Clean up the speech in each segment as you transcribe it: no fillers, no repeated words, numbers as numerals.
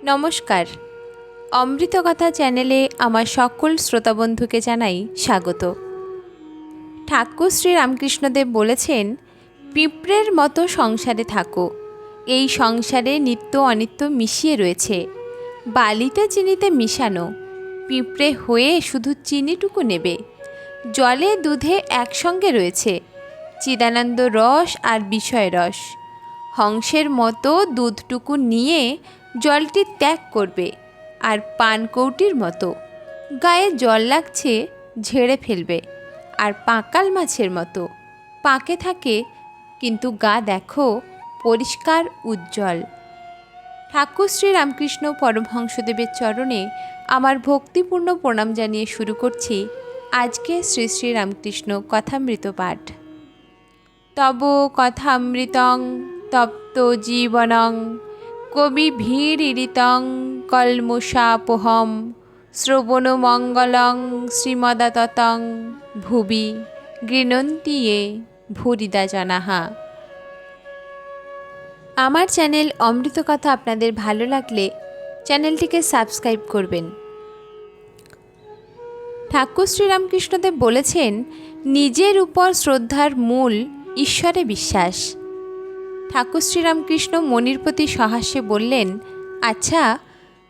নমস্কার। অমৃতকথা চ্যানেলে আমার সকল শ্রোতাবন্ধুকে জানাই স্বাগত। ঠাকুর শ্রী রামকৃষ্ণদেব বলেছেন, পিঁপড়ের মতো সংসারে থাকো। এই সংসারে নিত্য অনিত্য মিশিয়ে রয়েছে, বালিতে চিনিতে মিশানো। পিঁপড়ে হয়ে শুধু চিনিটুকু নেবে। জলে দুধে একসঙ্গে রয়েছে চিদানন্দ রস আর বিষয় রস। হংসের মতো দুধটুকু নিয়ে জলটি ত্যাগ করবে, আর পানকৌটির মতো গায়ে জল লাগছে ঝেড়ে ফেলবে। আর পাঁকাল মাছের মতো পাকে থাকে, কিন্তু গা দেখো পরিষ্কার উজ্জ্বল। ঠাকুর শ্রী রামকৃষ্ণ পরমহংসদেবের চরণে আমার ভক্তিপূর্ণ প্রণাম জানিয়ে শুরু করছি আজকে শ্রী শ্রী রামকৃষ্ণ কথামৃত পাঠ। তব কথামৃতং তপ্ত জীবনং কবি ভীরিতং কলমুষাপোহম শ্রবণমঙ্গলং শ্রীমদাততং ভুবি গৃণন্তি য়ে ভূরিদা জনাহা। আমার চ্যানেল অমৃতকথা আপনাদের ভালো লাগলে চ্যানেলটিকে সাবস্ক্রাইব করবেন। ঠাকুর শ্রীরামকৃষ্ণদেব বলেছেন, নিজের উপর শ্রদ্ধার মূল ঈশ্বরে বিশ্বাস। ঠাকুর শ্রীরামকৃষ্ণ মণির প্রতি সহাস্যে বললেন, আচ্ছা,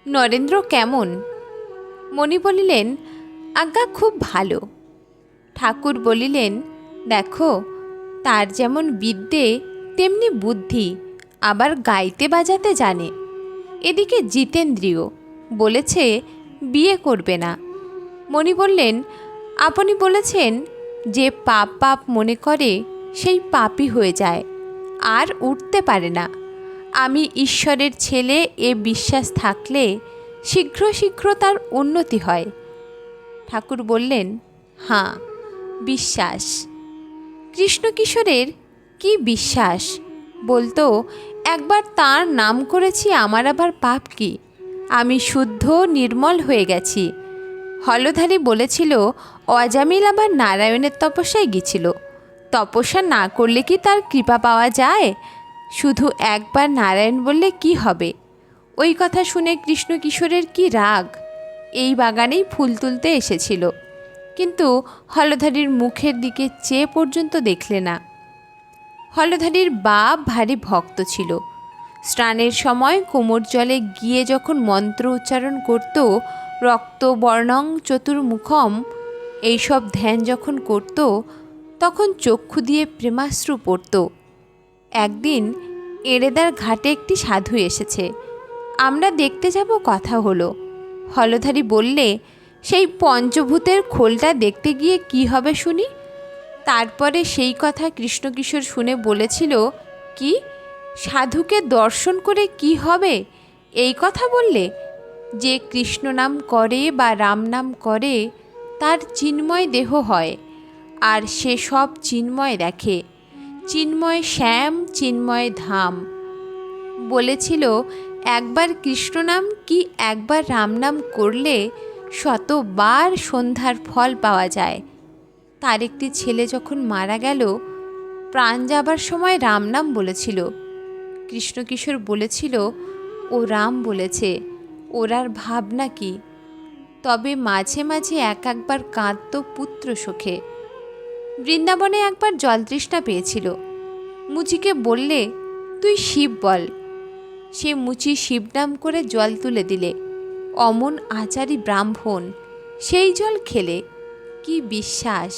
নরেন্দ্র কেমন? মণি বলিলেন, আজ্ঞা খুব ভালো। ঠাকুর বলিলেন, দেখো, তার যেমন বিদ্যে তেমনি বুদ্ধি, আবার গাইতে বাজাতে জানে। এদিকে জিতেন্দ্রিয়, বলেছে বিয়ে করবে না। মণি বললেন, আপনি বলেছেন যে পাপ পাপ মনে করে সেই পাপই হয়ে যায়, আর উঠতে পারে না। আমি ঈশ্বরের ছেলে এ বিশ্বাস থাকলে শীঘ্র শীঘ্র তার উন্নতি হয়। ঠাকুর বললেন, হাঁ, বিশ্বাস। কৃষ্ণকিশোরের কি বিশ্বাস! বলতো, একবার তার নাম করেছি, আমার আবার পাপ কি? আমি শুদ্ধ নির্মল হয়ে গেছি। হলধারী বলেছিল, অজামিল আবার নারায়ণের তপস্যায় গেছিল। তপস্যা না করলে কি তার কৃপা পাওয়া যায়? শুধু একবার নারায়ণ বললে কি হবে? ওই কথা শুনে কৃষ্ণকিশোরের কি রাগ! এই বাগানেই ফুল তুলতে এসেছিল, কিন্তু হলধারীর মুখের দিকে চেয়ে পর্যন্ত দেখলে না। হলধারীর বাপ ভারী ভক্ত ছিল। স্নানের সময় কোমর জলে গিয়ে যখন মন্ত্র উচ্চারণ করত, রক্তবর্ণং চতুর্মুখম, এইসব ধ্যান যখন করত, তখন চক্ষু দিয়ে প্রেমাশ্রু পড়ত। একদিন এড়েদার ঘাটে একটি সাধু এসেছে, আমরা দেখতে যাব, কথা হলো। হলধারী বললে, সেই পঞ্চভূতের খোলটা দেখতে গিয়ে কি হবে শুনি? তারপরে সেই কথা কৃষ্ণকিশোর শুনে বলেছিল, কি, সাধুকে দর্শন করে কি হবে এই কথা বললে? যে কৃষ্ণ নাম করে বা রাম নাম করে, তার চিন্ময় দেহ হয়, আর সে সব চিন্ময় দেখে। চিন্ময় শ্যাম, চিন্ময় ধাম। বলেছিল, একবার কৃষ্ণ নাম কি একবার রাম নাম করলে শতবার সন্ধ্যার ফল পাওয়া যায়। তার একটি ছেলে যখন মারা গেল, প্রাণ যাবার সময় রাম নাম বলেছিল। কৃষ্ণকিশোর বলেছিল, ও রাম বলেছে, ওর আর ভাবনা কি? তবে মাঝে মাঝে একবার কাঁদত পুত্র শোকে। বৃন্দাবনে একবার জলতৃষ্ণা পেয়েছিল। মুচিকে বললে, তুই শিব বল। সে মুচি শিবনাম করে জল তুলে দিলে। অমন আচারী ব্রাহ্মণ, সেই জল খেলে। কি বিশ্বাস!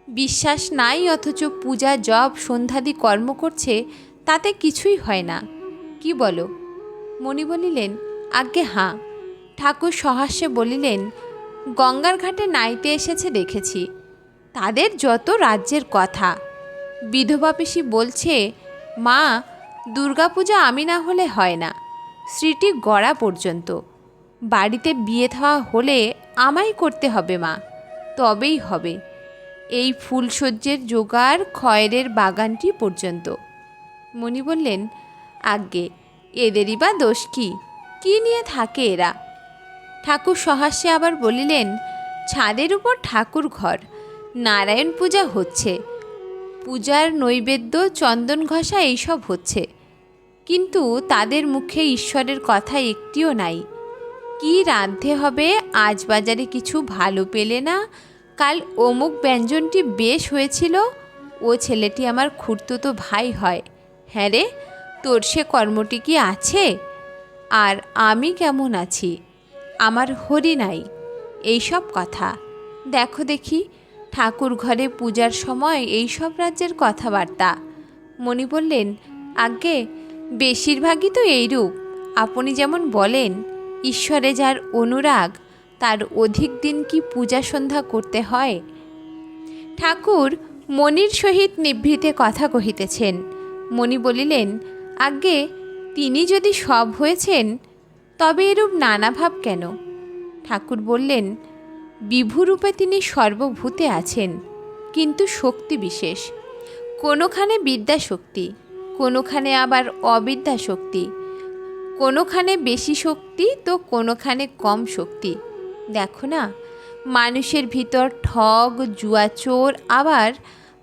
বিশ্বাস নাই, অথচ পূজা জপ সন্ধ্যাদি কর্ম করছে, তাতে কিছুই হয় না। কি বলো? মণি বলিলেন, আজ্ঞে হাঁ। ঠাকুর সহাস্যে বলিলেন, গঙ্গার ঘাটে নাইতে এসেছে দেখেছি। তাদের যত রাজ্যের কথা। বিধবা পিসি বলছে, মা, দুর্গাপূজা আমি না হলে হয় না, স্মৃতি গড়া পর্যন্ত। বাড়িতে বিয়ে থাওয়া হলে আমায় করতে হবে মা, তবেই হবে। এই ফুলসজ্জের জোগাড় খয়েরের বাগানটি পর্যন্ত। মণি বললেন, আজ্ঞে, এদেরই বা দোষ কি? কী নিয়ে থাকে এরা? ঠাকুর সহাস্যে আবার বলিলেন, ছাদের উপর ঠাকুর ঘর, নারায়ণ পূজা হচ্ছে, পূজার নৈবেদ্য চন্দন ঘষা এইসব হচ্ছে। কিন্তু তাদের মুখে ঈশ্বরের কথা একটিও নাই। কি রাঁধতে হবে, আজ বাজারে কিছু ভালো পেলে না, কাল অমুক ব্যঞ্জনটি বেশ হয়েছিল, ও ছেলেটি আমার খুড়তুতো ভাই হয়, হ্যাঁ রে, তোর সে কর্মটি কি আছে? আর আমি কেমন আছি, আমার হরি নাই, এইসব কথা। দেখো দেখি, ঠাকুর ঘরে পূজার সময় এইসব রাজ্যের কথাবার্তা। মণি বললেন, আজ্ঞে, বেশিরভাগই তো এইরূপ। আপনি যেমন বলেন, ঈশ্বরে যার অনুরাগ, তার অধিক দিন কি পূজা সন্ধ্যা করতে হয়? ঠাকুর মণির সহিত নিভৃতে কথা কহিতেছেন। মণি বলিলেন, আজ্ঞে, তিনি যদি সব হয়েছেন, তবে এরূপ নানাভাব কেন? ঠাকুর বললেন, বিভুরূপে তিনি সর্বভূতে আছেন, কিন্তু শক্তি বিশেষ। কোনোখানে বিদ্যাশক্তি, কোনোখানে আবার অবিদ্যা শক্তি, কোনোখানে বেশি শক্তি তো কোনোখানে কম শক্তি। দেখো না, মানুষের ভিতর ঠগ, জুয়াচোর, আবার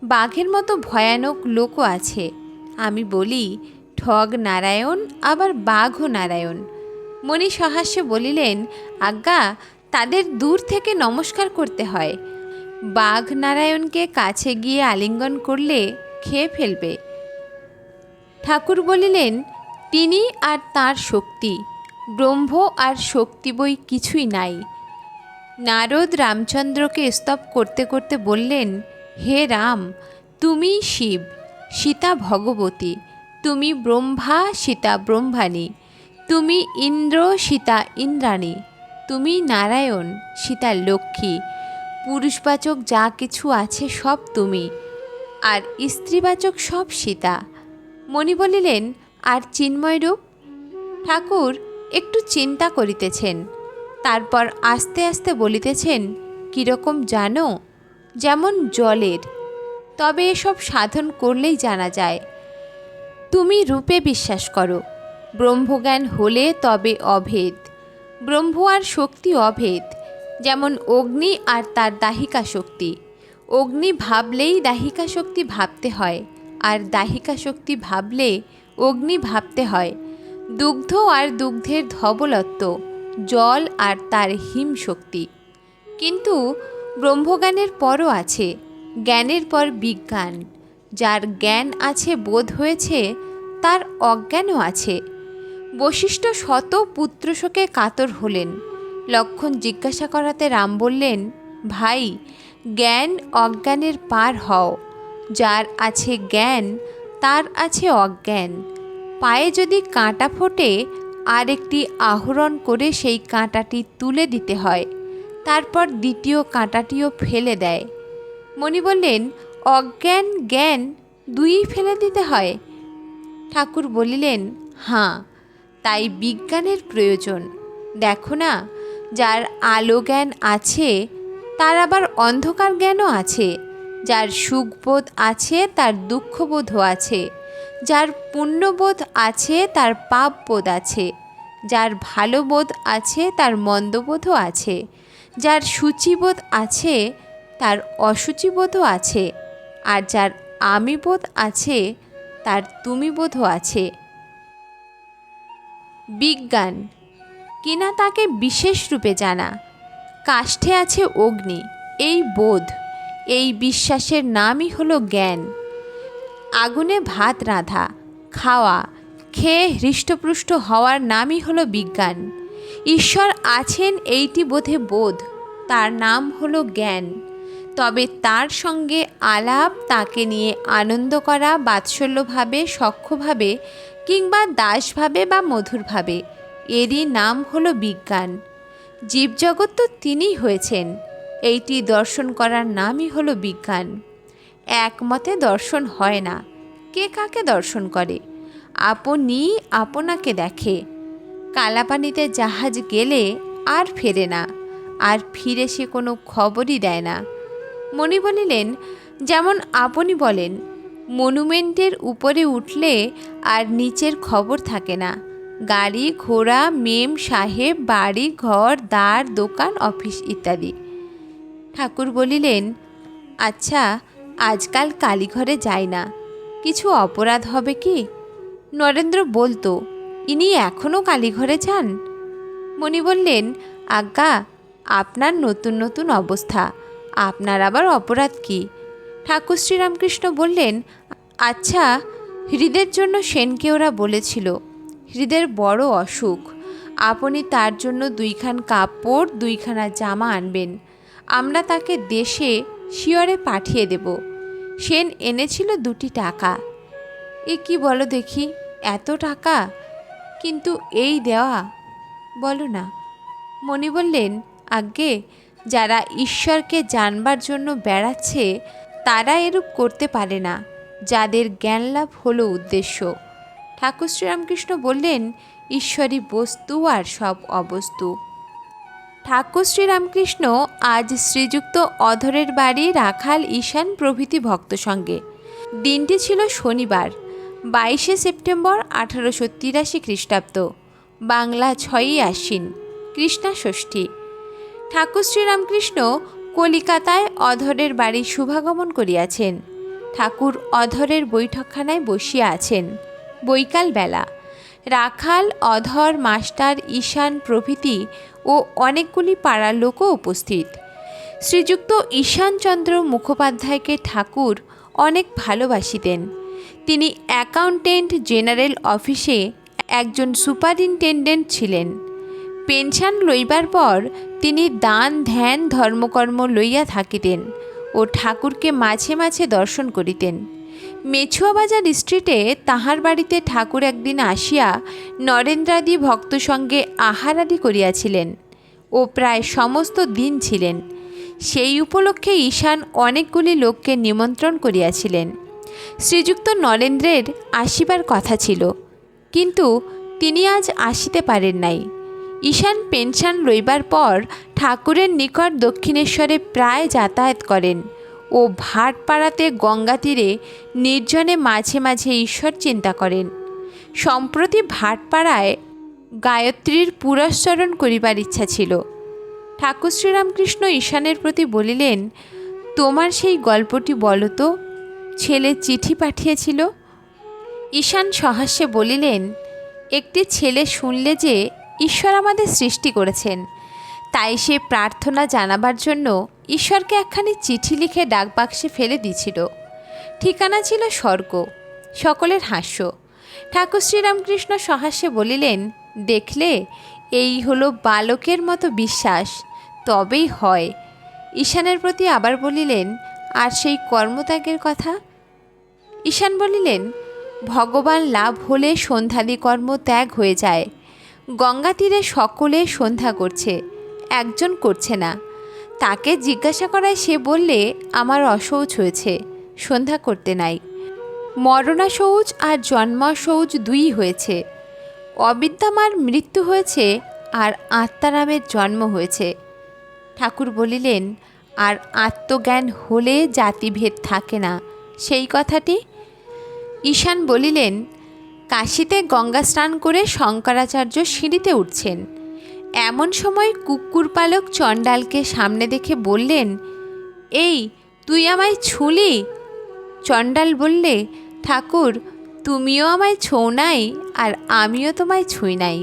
বাঘের মতো ভয়ানক লোকও আছে। আমি বলি, ঠগ নারায়ণ, আবার বাঘও নারায়ণ। মণি সহাস্যে বলিলেন, আজ্ঞা, তাদের দূর থেকে নমস্কার করতে হয়। বাঘ নারায়ণকে কাছে গিয়ে আলিঙ্গন করলে খেয়ে ফেলবে। ঠাকুর বলিলেন, তিনি আর তাঁর শক্তি, ব্রহ্ম আর শক্তি বই কিছুই নাই। নারদ রামচন্দ্রকে স্তব করতে করতে বললেন, হে রাম, তুমি শিব, সীতা ভগবতী, তুমি ব্রহ্মা, সীতা ব্রহ্মাণী, তুমি ইন্দ্র, সীতা ইন্দ্রাণী, তুমি নারায়ণ, সীতা লক্ষ্মী, পুরুষবাচক যা কিছু আছে সব তুমি, আর স্ত্রীবাচক সব সীতা। মণি বলিলেন, আর চিন্ময়রূপ? ঠাকুর একটু চিন্তা করিতেছেন, তারপর আস্তে আস্তে বলিতেছেন, কীরকম জানো? যেমন জলের, তবে এসব সাধন করলেই জানা যায়। তুমি রূপে বিশ্বাস করো, ব্রহ্মজ্ঞান হলে তবে অভেদ। ব্রহ্ম আর শক্তি অভেদ, যেমন অগ্নি আর তার দাহিকা শক্তি। অগ্নি ভাবলেই দাহিকা শক্তি ভাবতে হয়, আর দাহিকা শক্তি ভাবলে অগ্নি ভাবতে হয়। দুগ্ধ আর দুগ্ধের ধবলত্ব, জল আর তার হিম শক্তি। কিন্তু ব্রহ্মজ্ঞানের পরও আছে, জ্ঞানের পর বিজ্ঞান। যার জ্ঞান আছে, বোধ হয়েছে, তার অজ্ঞানও আছে। বশিষ্ঠ শত পুত্রশোকে কাতর হলেন। লক্ষ্মণ জিজ্ঞাসা করাতে রাম বললেন, ভাই, জ্ঞান অজ্ঞানের পার হও। যার আছে জ্ঞান, তার আছে অজ্ঞান। পায়ে যদি কাঁটা ফোটে, আর একটি আহরণ করে সেই কাঁটাটি তুলে দিতে হয়, তারপর দ্বিতীয় কাঁটাটিও ফেলে দেয়। মণি বললেন, অজ্ঞান জ্ঞান দুইই ফেলে দিতে হয়? ঠাকুর বলিলেন, হাঁ, তাই বিজ্ঞানের প্রয়োজন। দেখো না, যার আলো জ্ঞান আছে, তার আবার অন্ধকার জ্ঞানও আছে। যার সুখবোধ আছে, তার দুঃখবোধও আছে। যার পুণ্যবোধ আছে, তার পাপবোধ আছে। যার ভালো বোধ আছে, তার মন্দবোধও আছে। যার শুচিবোধ আছে, তার অশুচিবোধও আছে। আর যার আমিবোধ আছে, তার তুমিবোধও আছে। বিজ্ঞান কিনা তাকে বিশেষ রূপে জানা। কাষ্ঠে আছে অগ্নি, এই বোধ, এই বিশ্বাসের নামই হলো জ্ঞান। আগুনে ভাত রাঁধা, খাওয়া, খেয়ে হৃষ্টপুষ্ট হওয়ার নামই হলো বিজ্ঞান। ঈশ্বর আছেন এইটি বোধে বোধ, তার নাম হলো জ্ঞান। তবে তার সঙ্গে আলাপ, তাকে নিয়ে আনন্দ করা, বাৎসল্যভাবে, সখ্যভাবে, কিংবা দাসভাবে বা মধুরভাবে, এরই নাম হলো বিজ্ঞান। জীবজগৎ তো তিনিই হয়েছেন, এইটি দর্শন করার নামই হলো বিজ্ঞান। একমতে দর্শন হয় না, কে কাকে দর্শন করে? আপনি আপনাকে দেখে। কালাপানিতে জাহাজ গেলে আর ফেরে না, আর ফিরে সে কোনো খবরই দেয় না। মণি বলিলেন, যেমন আপনি বলেন, মনুমেন্টের উপরে উঠলে আর নিচের খবর থাকে না, গাড়ি ঘোড়া, মেম সাহেব, বাড়ি ঘর, দ্বার, দোকান, অফিস ইত্যাদি। ঠাকুর বলিলেন, আচ্ছা, আজকাল কালীঘরে যায় না, কিছু অপরাধ হবে কি? নরেন্দ্র বলতো, ইনি এখনও কালীঘরে যান? মণি বললেন, আজ্ঞা, আপনার নতুন নতুন অবস্থা, আপনার আবার অপরাধ কি? ঠাকুর শ্রীরামকৃষ্ণ বললেন, আচ্ছা, হৃদের জন্য সেনকে ওরা বলেছিল, হৃদের বড় অসুখ, আপনি তার জন্য 2খান কাপড় 2খানা জামা আনবেন, আমরা তাকে দেশে শিয়রে পাঠিয়ে দেব। সেন এনেছিল 2টি টাকা। এ কি বলো দেখি, এত টাকা? কিন্তু এই দেওয়া, বলো না। মণি বললেন, আজ্ঞে, যারা ঈশ্বরকে জানবার জন্য বেড়াচ্ছে তারা এরূপ করতে পারে না, যাদের জ্ঞান লাভ হলো উদ্দেশ্য। ঠাকুর শ্রীরামকৃষ্ণ বললেন, ঈশ্বরই বস্তু আর সব অবস্তু। ঠাকুর শ্রীরামকৃষ্ণ আজ শ্রীযুক্ত অধরের বাড়ি রাখাল ঈশান প্রভৃতি ভক্ত সঙ্গে। দিনটি ছিল শনিবার, 22শে সেপ্টেম্বর 1883 খ্রিস্টাব্দ, বাংলা 6ই আশ্বিন, কৃষ্ণা ষষ্ঠী। ঠাকুর শ্রীরামকৃষ্ণ কলিকাতায় অধরের বাড়ি শুভাগমন করিয়াছেন। ঠাকুর অধরের বৈঠকখানায় বসিয়া আছেন। বৈকাল বেলা। রাখাল, অধর, মাস্টার, ঈশান প্রভৃতি ও অনেকগুলি পাড়ার লোকও উপস্থিত। শ্রীযুক্ত ঈশানচন্দ্র মুখোপাধ্যায়কে ঠাকুর অনেক ভালোবাসিতেন। তিনি অ্যাকাউন্টেন্ট জেনারেল অফিসে একজন সুপারিনটেন্ডেন্ট ছিলেন। পেনশন লইবার পর তিনি দান ধ্যান ধর্মকর্ম লইয়া থাকিতেন ও ঠাকুরকে মাঝে মাঝে দর্শন করিতেন। মেছুয়াবাজার স্ট্রিটে তাহার বাড়িতে ঠাকুর একদিন আসিয়া নরেন্দ্রাদি ভক্ত সঙ্গে আহারাদি করিয়াছিলেন ও প্রায় সমস্ত দিন ছিলেন। সেই উপলক্ষে ঈশান অনেকগুলি লোককে নিমন্ত্রণ করিয়াছিলেন। শ্রীযুক্ত নরেন্দ্রের আসিবার কথা ছিল, কিন্তু তিনি আজ আসিতে পারেন নাই। ঈশান পেনশন লইবার পর ঠাকুরের নিকট দক্ষিণেশ্বরে প্রায় যাতায়াত করেন ও ভাটপাড়াতে গঙ্গা তীরে নির্জনে মাঝে মাঝে ঈশ্বর চিন্তা করেন। সম্প্রতি ভাটপাড়ায় গায়ত্রীর পুরস্চরণ করিবার ইচ্ছা ছিল। ঠাকুর শ্রীরামকৃষ্ণ ঈশানের প্রতি বলিলেন, তোমার সেই গল্পটি বলো তো, ছেলে চিঠি পাঠিয়েছিল। ঈশান সহাস্যে বলিলেন, একটি ছেলে শুনলে যে ঈশ্বর আমাদের সৃষ্টি করেছেন, তাই সে প্রার্থনা জানাবার জন্য ঈশ্বরকে একখানি চিঠি লিখে ডাকবাক্সে ফেলে দিয়েছিল। ঠিকানা ছিল স্বর্গ। সকলের হাস্য। ঠাকুর শ্রীরামকৃষ্ণ সহাস্যে বলিলেন, দেখলে, এই হলো বালকের মতো বিশ্বাস, তবেই হয়। ঈশানের প্রতি আবার বলিলেন, আর সেই কর্মত্যাগের কথা? ঈশান বলিলেন, ভগবান লাভ হলে সন্ধ্যাদি কর্ম ত্যাগ হয়ে যায়। গঙ্গা তীরে সকলে সন্ধ্যা করছে, একজন করছে না। তাকে জিজ্ঞাসা করায় সে বললে, আমার অশৌচ হয়েছে, সন্ধ্যা করতে নাই। মরণাশৌচ আর জন্মাশৌচ 2ই হয়েছে। অবিদ্যামার মৃত্যু হয়েছে আর আত্মারামের জন্ম হয়েছে। ঠাকুর বলিলেন, আর আত্মজ্ঞান হলে জাতিভেদ থাকে না, সেই কথাটি? ঈশান বলিলেন, কাশীতে গঙ্গা স্নান করে শঙ্করাচার্য সিঁড়িতে উঠছেন। এমন সময় কুকুর পালক চণ্ডালকে সামনে দেখে বললেন, এই, তুই আমায় ছুঁলি? চণ্ডাল বললে, ঠাকুর, তুমিও আমায় ছোঁও নাই আর আমিও তোমায় ছুঁই নাই।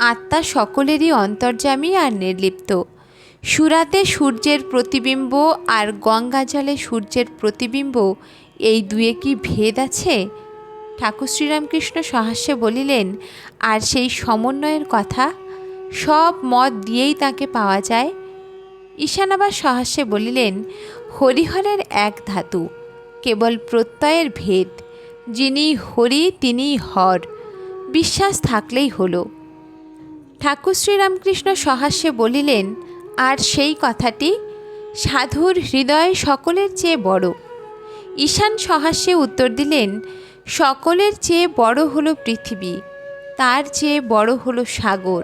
আত্মা সকলেরই অন্তর্যামী আর নির্লিপ্ত। সুরাতে সূর্যের প্রতিবিম্ব আর গঙ্গা জলে সূর্যের প্রতিবিম্ব, এই দুয়ে কি ভেদ আছে? ঠাকুর শ্রীরামকৃষ্ণ সহাস্যে বলিলেন, আর সেই সমন্বয়ের কথা, সব মত দিয়েই তাকে পাওয়া যায়। ঈশান আবার সহাস্যে বলিলেন, হরিহরের এক ধাতু, কেবল প্রত্যয়ের ভেদ। যিনি হরি তিনিই হর, বিশ্বাস থাকলেই হলো। ঠাকুর শ্রীরামকৃষ্ণ সহাস্যে বলিলেন, আর সেই কথাটি, সাধুর হৃদয় সকলের চেয়ে বড়। ঈশান সহাস্যে উত্তর দিলেন, সকলের চেয়ে বড় হলো পৃথিবী, তার চেয়ে বড় হলো সাগর,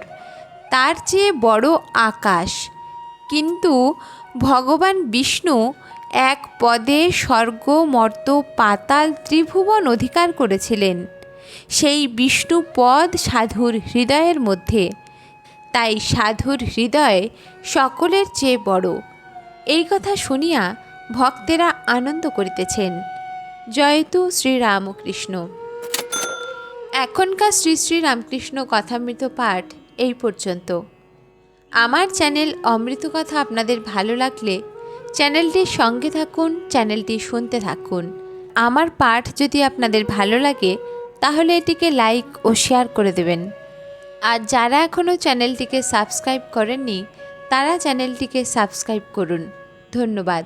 তার চেয়ে বড় আকাশ। কিন্তু ভগবান বিষ্ণু এক পদে স্বর্গ মর্ত পাতাল ত্রিভুবন অধিকার করেছিলেন। সেই বিষ্ণু পদ সাধুর হৃদয়ের মধ্যে, তাই সাধুর হৃদয় সকলের চেয়ে বড়। এই কথা শুনিয়া ভক্তেরা আনন্দ করিতেছেন। জয়তু শ্রীরামকৃষ্ণ। এখনকার শ্রী শ্রী রামকৃষ্ণ কথামৃত পাঠ এই পর্যন্ত। আমার চ্যানেল অমৃত কথা আপনাদের ভালো লাগলে চ্যানেলটির সঙ্গে থাকুন, চ্যানেলটি শুনতে থাকুন। আমার পাঠ যদি আপনাদের ভালো লাগে তাহলে এটিকে লাইক ও শেয়ার করে দেবেন। আর যারা এখনও চ্যানেলটিকে সাবস্ক্রাইব করেননি তারা চ্যানেলটিকে সাবস্ক্রাইব করুন। ধন্যবাদ।